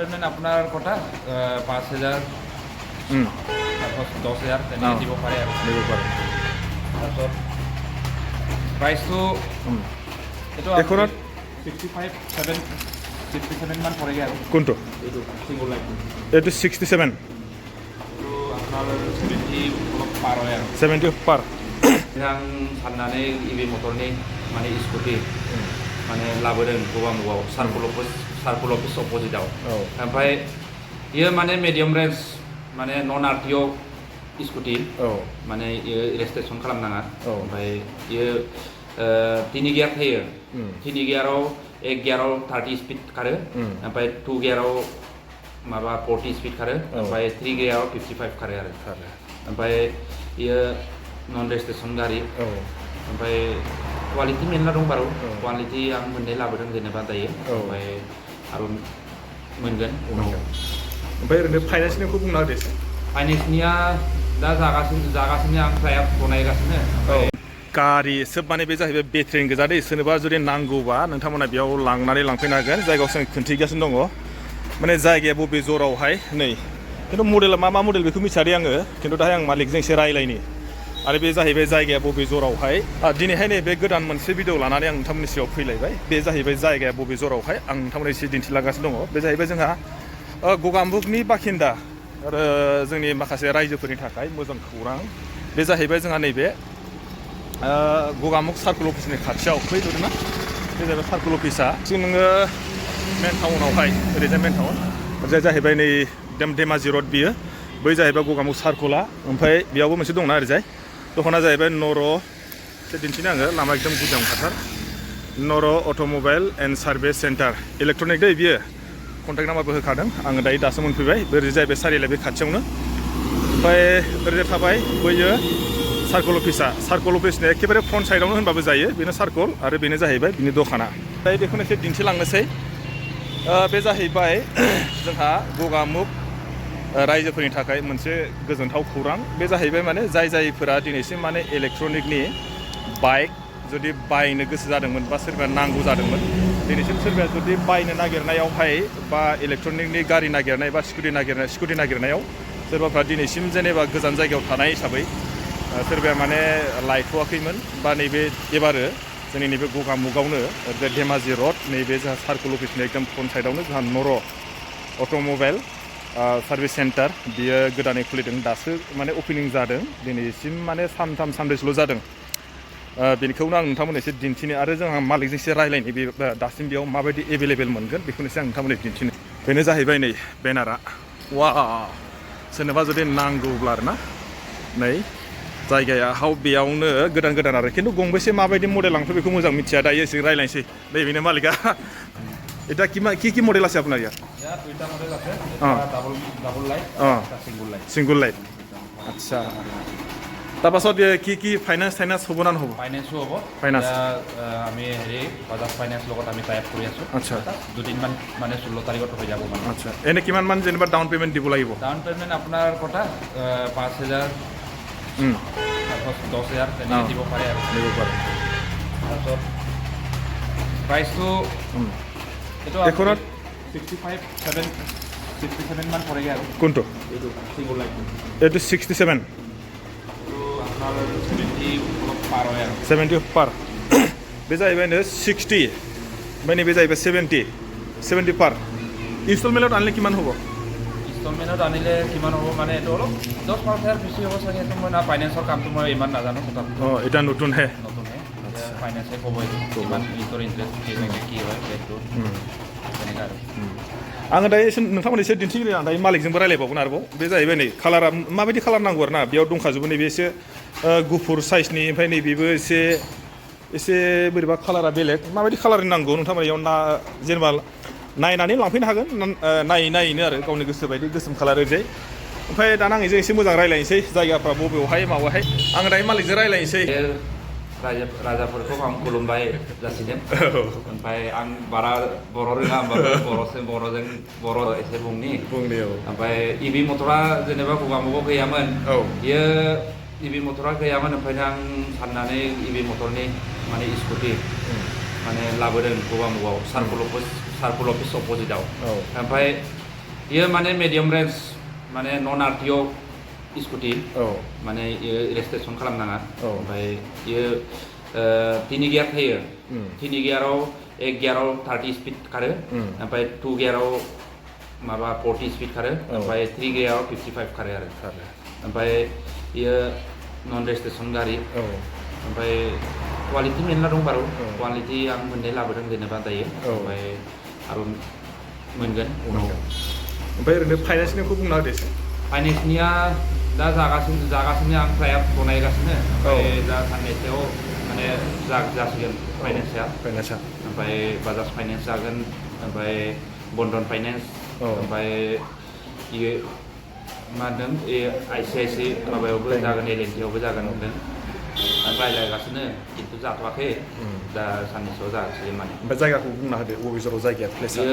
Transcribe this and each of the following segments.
payment আপনার কটা 5,000 তারপর 10,000 তেনেকৈ দিব পাৰে আৰু তাৰপিছত প্ৰাইচটো এইটো এখনত 67 মান পৰেগৈ আৰু কোনটো এইটো চিংগল লাইটটো এইটো 67 আপোনাৰ 70 অলপ পাৰ হয় আৰু 70 পাৰ सिगां साननानै इभि मटरनि माने स्कुटि माने लाबोदों गगामुगाव सार्कल अफिस अपोजिटआव ओमफ्राय इयो माने मिडियाम रेन्ज माने नन आरटिअ स्कुटि माने इयो रेजिस्ट्रेसन खालामनाङा ओमफ्राय इयो 3 गियार थायो 3 गियाराव 1 गियाराव 30 स्पिड खारो ओमफ्राय 2 गियाराव माबा 40 स्पिड खारो ओमफ्राय 3 गियाराव 55 खारो आरो ओमफ्राय इयो नन रेजिस्ट्रेसन गारि ओमफ्राय क्वालिटि मेरला दं बारु क्वालिटि आं मोननै लाबोदों जेनेबा दायो ओमफ्राय आरो मोनगोन उनाव ओमफ्राय ओरैनो फाइनान्सनिखौ बुंना होदो एसे फाइनान्सनिया दा जागासिनो आं ट्रायाल बनायगासिनो गारि सोब माने बे जाहैबाय बेटारिनि गोजा दै सोरनोबा जुदि नांगौबा नोंथांमोना बेयाव लांनानै लांफैनो हागोन जायगायाव जों खोन्थिगासिनो दङ माने जायगाया बबे जरावहाय नै खिन्थु मडेला मा मडेल बेखौ मिथिया दे आङो खिन्थु दाहाय आं मालिकजों एसे रायलायनि आरो बे जाहैबाय जायगाया बबे जरावहाय दिनैहाय नैबे गोदान मोनसे भिडिअ लानानै आं नोंथांमोननि सिगाङाव फैलायबाय बे जाहैबाय जायगाया बबे जरावहाय आं नोंथांमोननो एसे दिन्थिलांगासिनो दङ बे जाहैबाय जोंहा गगामुगनि बाखिन्दा आरो जोंनि माखासे रायजोफोरनि थाखाय मोजां खौरां बे जाहैबाय जोंहा नैबे गगामुग सार्कल अफिसनि खाथियाव फै नुदोंना बे जाहैबाय सार्कल अफिसा जों नोङो मेन टाउनावहाय ओरैजाय मेन टाउन ओरैजाय जाहैबाय नै धेमाजि रड बियो बै जाहैबाय गगामुग सार्कला ओमफ्राय बेयावबो मोनसे दंना ओरैजाय दखाना जाहैबाय नर' एसे दिन्थिनो आङो लामा एकदम गुदियाव खाथार नर' automobile and service centre electronic दै बियो कन्टेक्ट नाम्बारबो होखादों आङो दासो मोनफैबाय ओरै जाहैबाय सारिआलि बे खाथियावनो ओमफ्राय ओरैजाय थाबाय बैयो सार्कल अफिसनि एखेबारे फ्रन्ट साइडआवनो होनबाबो जायो बेनो सार्कल आरो बेनो जाहैबाय बिनि दखाना दायो बेखौनो एसे दिन्थिलांनोसै बे जाहैबाय जोंहा गगामुग रायजोफोरनि थाखाय मोनसे गोजोनथाव खौरां बे जाहैबाय माने जायफोरा दिनैसिम माने इलेक्ट्रनिकनि बाइक जुदि बायनो गोसो जादोंमोन बा सोरबा नांगौ जादोंमोन दिनैसिम सोरबाया जुदि बायनो नागिरनायावहाय बा इलेक्ट्रनिकनि गारि नागिरनाय बा स्कुटि नागिरनायाव सोरबाफ्रा दिनैसिम जेनेबा गोजान जायगायाव थानाय हिसाबै सोरबाया माने लायथ'वाखैमोन बा नैबे एबारो जोंनि नैबे गगामुगावनो धेमाजि रड नैबे जोंहा सार्कल अफिसनि एकदम फ्रन्ट साइडआवनो जोंहा नर' अट'मबाइल सार्भिस सेन्टार बियो गोदानै खुलिदों दासो माने अपेनिं जादों दिनैसिम माने सानथाम सानब्रैसोल' जादों बेखौनो आं नोंथांमोननो एसे दिन्थिनो आरो जोंहा मालिकजों एसे रायलायनो बे दासिम बेयाव माबायदि एभेलेबेल मोनगोन बेखौनो एसे आं नोंथांमोननो दिन्थिनो बेनो जाहैबाय नै बेनारा वा सोरनोबा जुदि नांगौब्ला आरोना नै जायगाया बेयावनो गोदान आरो खिन्थु गंबेसे माबायदि मडेल लांफै बेखौ मोजां मिथिया दायो एसे रायलायनोसै नैबेनो मालिका এটা কি মডেল আছে আপনার ইয়াত দুইটা মডেল আছে ডাবল লাইট সিঙ্গল লাইট আচ্ছা তাৰপাছত কি ফাইনেন্স হ'ব না নহ'ব ফাইনেন্সো হ'ব আমি হেৰি বাজাজ ফাইনেন্স লগত আমি টাই আপ কৰি আছোঁ আচ্ছা দুদিনমান মানে 16 তাৰিখত হৈ যাব মানে আচ্ছা এনে কিমান মান যেনিবা ডাউন পেমেণ্ট দিব লাগিব ডাউন পেমেণ্ট আপোনাৰ কটা 5,000 তাৰপৰ 10,000 তেনেকৈ দিব পাৰে আৰু তাৰপিছত প্ৰাইচটো এখনত 67 মান পৰেগৈ আৰু কোনটো এইটো চিংগল লাইটটো এইটো 67 আপোনাৰ 70 অলপ পাৰ হয় আৰু 70 পাৰ बे जाहैबायनो 60 ओमफ्राय नैबे जाहैबाय 70 पार इनस्टलमेन्टआव आनिले किमान হ'ব ইনষ্টলমেণ্টত আনিলে কিমান হ'ব মানে এইটো অলপ 10% বেছি হ'ব চাগে এইটো মই ফাইনেন্সৰ কামটো মই ইমান নাজানো অঁ এটা নতুনহে ফাইনেন্সে ক'ব কিমান ইণ্টৰ ইণ্টাৰেষ্ট কেনেকৈ কি হয় সেইটো তেনেকৈ আৰু आङो दायो नोंथांमोन एसे दिन्थिग्रो आं दायो मालिकजोंबो रायलायबावगोन आरोबाव बे जाहैबाय नै कालारा माबायदि कालार नांगौ आरो ना बेयाव दंखाजोबो नैबे एसे गुफुर साइजनि ओमफ्राय नैबेबो एसे बोरैबा कालारा बेलेग माबायदि कालारनि नांगौ नोंथांमोन इयाव जेनेबा नायनानै लांफैनो हागोन नायैनो आरो गावनि गोसो बायदि गोसोम कालार ओरैजाय ओमफ्राय दाना आं एसे मोजां रायलायनोसै जायगाफ्रा बबेयावहाय माबाहाय आं दायो मालिकजों रायलायनोसै राजाफोरखौ आं खुलुमबाय जासिदों ओमफ्राय आं बारा बर' रोङा होमबाबो बर' एसे बुंनि ओमफ्राय इभि मटरा जेनेबा गगामुगाव गैयामोन बियो इभि मटरा गैयामोन ओमफ्रायनो आं साननानै इभि मटरनि माने स्कुटि माने लाबोदों गगामुगाव सार्कल अफिस अपोजिटआव ओमफ्राय इयो माने मिडियाम रेन्ज माने नन आरटिअ स्कुटि माने इयो रेजिस्ट्रेसन खालामनाङा ओमफ्राय इयो 3 गियार थायो 3 गियाराव 1 गियाराव 30 स्पिड खारो ओमफ्राय 2 गियाराव माबा 40 स्पिड खारो ओमफ्राय 3 गियाराव 55 खारो आरो ओमफ्राय इयो नन रेजिस्ट्रेसन गारि ओमफ्राय क्वालिटि मेरला दं बारु क्वालिटि आं मोननै लाबोदों जेनेबा दायो ओमफ्राय आरो मोनगोन उनाव ओमफ्राय ओरैनो फाइनान्सनिखौ बुंना होदो एसे फाइनान्सनिया दा जागासिनो आं फ्राय बनायगासिनो ओमफ्राय दा साननैसोआव माने जासिगोन फाइनान्सआ ओमफ्राय बाजाज फाइनान्स जागोन ओमफ्राय बन्धन फाइनान्स ओमफ्राय इयो मा होनदों ICICI माबायावबो जागोन LNTआवबो जागोन होनदों रायज्लायगासिनो खिन्थु जाथ'वाखै दा साननैसोआव जासिगोन माने ओमफ्राय जायगाखौ बुंना होदो बबे जराव जायगाया प्लेसआ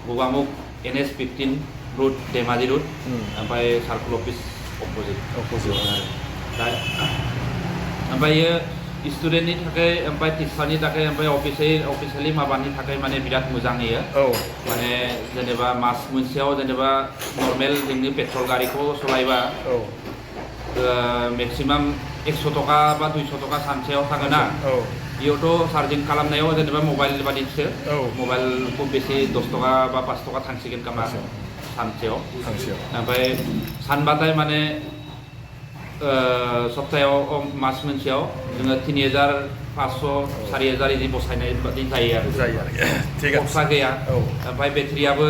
गगामुग NH15 रुट धेमाजि रुट ओमफ्राय सार्कोल अफिस अपोजिट दा ओमफ्राय स्टुडेन्टनि थाखाय ओमफ्राय टिचारनि थाखाय ओमफ्राय अफिसियेलि माबानि थाखाय माने बिराद मोजां होयो माने जेनेबा मास मोनसेयाव जेनेबा नर्मेल जोंनि पेट्रल गारिखौ सलायबा मेक्सिमाम 100 टका बा 200 टका सानसेयाव थाङोना बेयावथ' चार्जिं खालामनायाव जेनेबा मबाइल बादिसो मबाइलखौ बेसे 10 टका बा 5 टका थांसिगोन खोमा सानसेयाव ओमफ्राय सानबाथाय माने सप्तायाव मास मोनसेयाव जोङो 3500 4000 इदि बसायनाय बादि जायो आरो खरसा गैया ओमफ्राय बेटारियाबो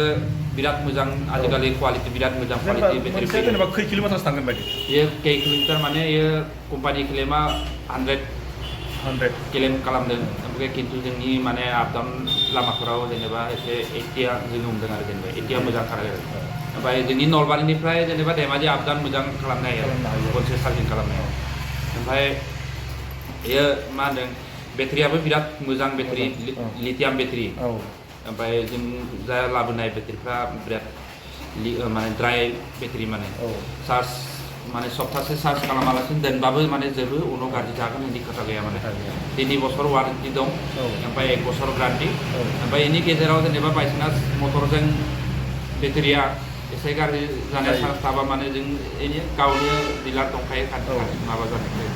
बिराद मोजां आजिखालि क्वालिटि बिराद मोजां क्वालिटि बेटारि जेनेबा खै किल'मिटारसो थांगोन बायदि ये कई किल'मिटार माने ये कम्पानि क्लेमा 100 क्लेम खालामदों ओमफ्राय खिन्थु जोंनि माने आप डाउन लामाफोराव जेनेबा एसे 80 जोङो हमदों आरो जेनेबा 80 मोजां खारो ओमफ्राय जोंनि नलबारिनिफ्राय जेनेबा धेमाजि आप डाउन मोजां खालामनो हायो खनसे चार्जिं खालामनायाव ओमफ्राय बेयो मा होनदों बेटारियाबो बिराद मोजां बेटारि लिथियाम बेटारि ओमफ्राय जों जा लाबोनाय बेटारिफ्रा बिराद माने ड्राइ बेटारि माने चार्ज माने सप्तासे चार्ज खालामालासिनो दोनबाबो माने जेबो उनाव गाज्रि जागोन बिदि खोथा गैया माने 3 बोसोर वारेन्टि दं ओमफ्राय 1 बोसोर ग्यारान्टि ओमफ्राय बेनि गेजेराव जेनेबा बायचान्स मटरजों बेटारिया एसे गाज्रि जानाय चान्स थाबा माने जों एनि गावनि डिलार दंखायो माबा जानायखाय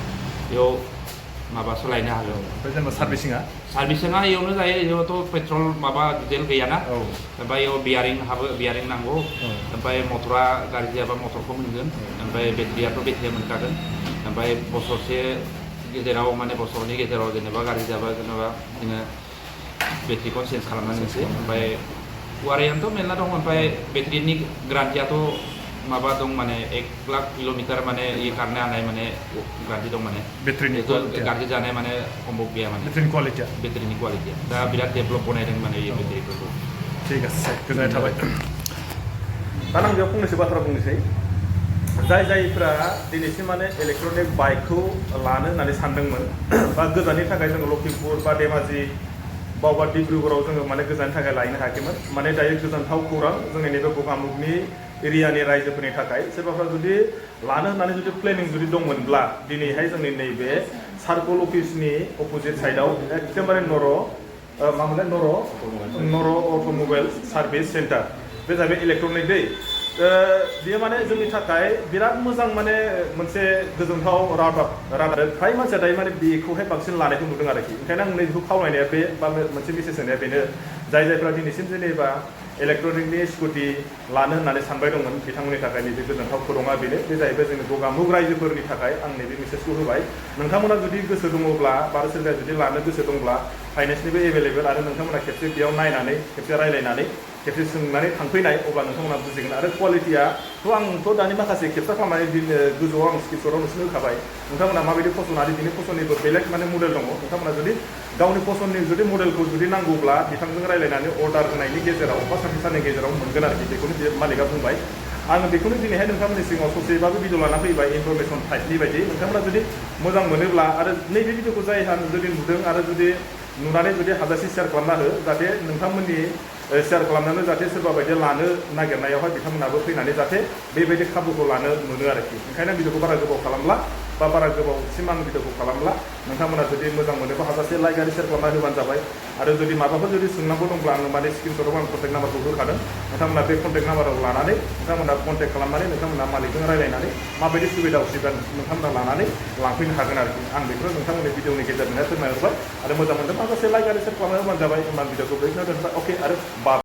बेयाव माबा सोलायनो हागौ ओमफ्राय जेनेबा सार्भिसिंआ इयावनो जायो इयावथ' पेट्रल माबा डिजेल गैयाना ओमफ्राय इयाव बियारिं नांगौ ओमफ्राय मटरा गाज्रि जायाबा मटरखौ मोनगोन ओमफ्राय बेटारियाथ' बेटारिया मोनखागोन ओमफ्राय बोसोरसे गेजेराव माने बोसोरनि गेजेराव जेनेबा गाज्रि जाबा जेनेबा जोङो बेटारिखौ चेन्ज खालामनानै होनोसै ओमफ्राय वारेन्टियाथ' मेरला दं ओमफ्राय बेटारिनि ग्यारान्टियाथ' माबा दं माने 1 लाख किल'मिटार माने ये खारनो हानाय माने गाज्रि दं माने बेटारिनि गाज्रि जानाय माने सम्भब गैया माने बेटारिनि क्वालिटिया दा बिराद डेभेलप बनायदों माने ये बेटारिफोरखौ ठीक আছে गोजोननाय थाबाय दा आं बेयाव फंनैसो बाथ्रा बुंनोसै जायफोरा दिनैसिम माने इलेक्ट्रनिक बाइकखौ लानो होननानै सानदोंमोन बा गोजाननि थाखाय जोङो लखिमपुर बा धेमाजि बावबा डिब्रुगड़ाव जोङो माने गोजाननि थाखाय लायनो हायाखैमोन माने दायो गोजोनथाव खौरां जोंनि नैबे गगामुगनि एरियानि रायजोफोरनि थाखाय सोरबाफ्रा जुदि लानो होननानै जुदि प्लेनिं जुदि दंमोनब्ला दिनैहाय जोंनि नैबे सार्कोल अफिसनि अपोजिट साइडआव एकदमबारे नर' अट'मबाइल सार्भिस सेन्टार बे जाहैबाय इलेक्ट्रनिक दै बेयो माने जोंनि थाखाय बिराद मोजां माने मोनसे गोजोनथाव रादाब फ्राय मानसिया दायो माने बेखौहाय बांसिन लानायखौ नुदों आरोखि ओंखायनो आं नैबेखौ खावलायनाया बे बा मोनसे मेसेज होनाया बेनो जायफोरा दिनैसिम जेनेबा इलेक्ट्रनिकनि स्कुटि लानो होननानै सानबाय दंमोन बिथांमोननि थाखाय नैबे गोजोनथाव खौराङा बेनो बे जाहैबाय जोंनि गगामुग रायजोफोरनि थाखाय आं नैबे मेसेजखौ होबाय नोंथांमोना जुदि गोसो दङब्ला बा सोरबाया जुदि लानो गोसो दंब्ला फाइनेन्सनिबो एभेलेबेल आरो नोंथांमोना खेबसे बेयाव नायनानै खेबसे रायलायनानै खेबसे सोंनानै थांफैनाय अब्ला नोंथांमोना बुजिगोन आरो क्वालिटियाथ' आंथ' दानि माखासे खेबसा खालामनानै गोजौआव आं स्क्रिप्टआव नोंसोरनो होखाबाय नोंथांमोना माबायदि फसन आरो बिनि फसननिबो बेलेग माने मडेल दङ नोंथांमोना जुदि गावनि फसननि जुदि मडेलखौ जुदि नांगौब्ला बिथांजों रायलायनानै अर्डार होनायनि गेजेराव बा सानसे साननि गेजेराव मोनगोन आरोखि बेखौनो मालिकआ बुंबाय आङो बेखौनो दिनैहाय नोंथांमोननि सिगाङाव ससेबाबो भिडिअ लाना फैबाय इनफरमेसन टाइपनि बायदि नोंथांमोना जुदि मोजां मोनोब्ला आरो नैबे भिडिअखौ जायहा जुदि नुदों आरो जुदि नुनानै जुदि हाजासे शेयार खालामना हो जाहाथे नोंथांमोननि शेयार खालामनानै जाहाथे सोरबा बायदि लानो नागिरनायावहाय बिथांमोनाबो फैनानै जाहाथे बेबायदि खाबुखौ लानो मोनो आरोखि ओंखायनो भिडिअखौ बारा गोबाव खालामला बा बारा गोबावसिम आं भिडिअखौ खालामला नोंथांमोना जुदि मोजां मोनोबा हाजासे लाइक आरो शेयार खालामना होबानो जाबाय आरो जुदि माबाफोर जुदि सोंनांगौ दंब्ला आङो माने स्क्रिनशटआव आं कन्टेक्ट नाम्बारखौ होखादों नोंथांमोना बे कन्टेक्ट नाम्बाराव लानानै नोंथांमोना कन्टेक्ट खालामनानै नोंथांमोना मालिकजों रायलायनानै माबायदि सुबिदा उसुबिदा नोंथांमोना लानानै लांफैनो हागोन आरोखि आं बेखौनो नोंथांमोननि भिडिअनि गेजेरजोंहाय फोरमायहरबाय आरो मोजां मोनदों माखासे लाइक आरो शेयार खालामना होबानो जाबाय होमबा भिडिअखौ बेखिनियाव दोनबाय अके आरो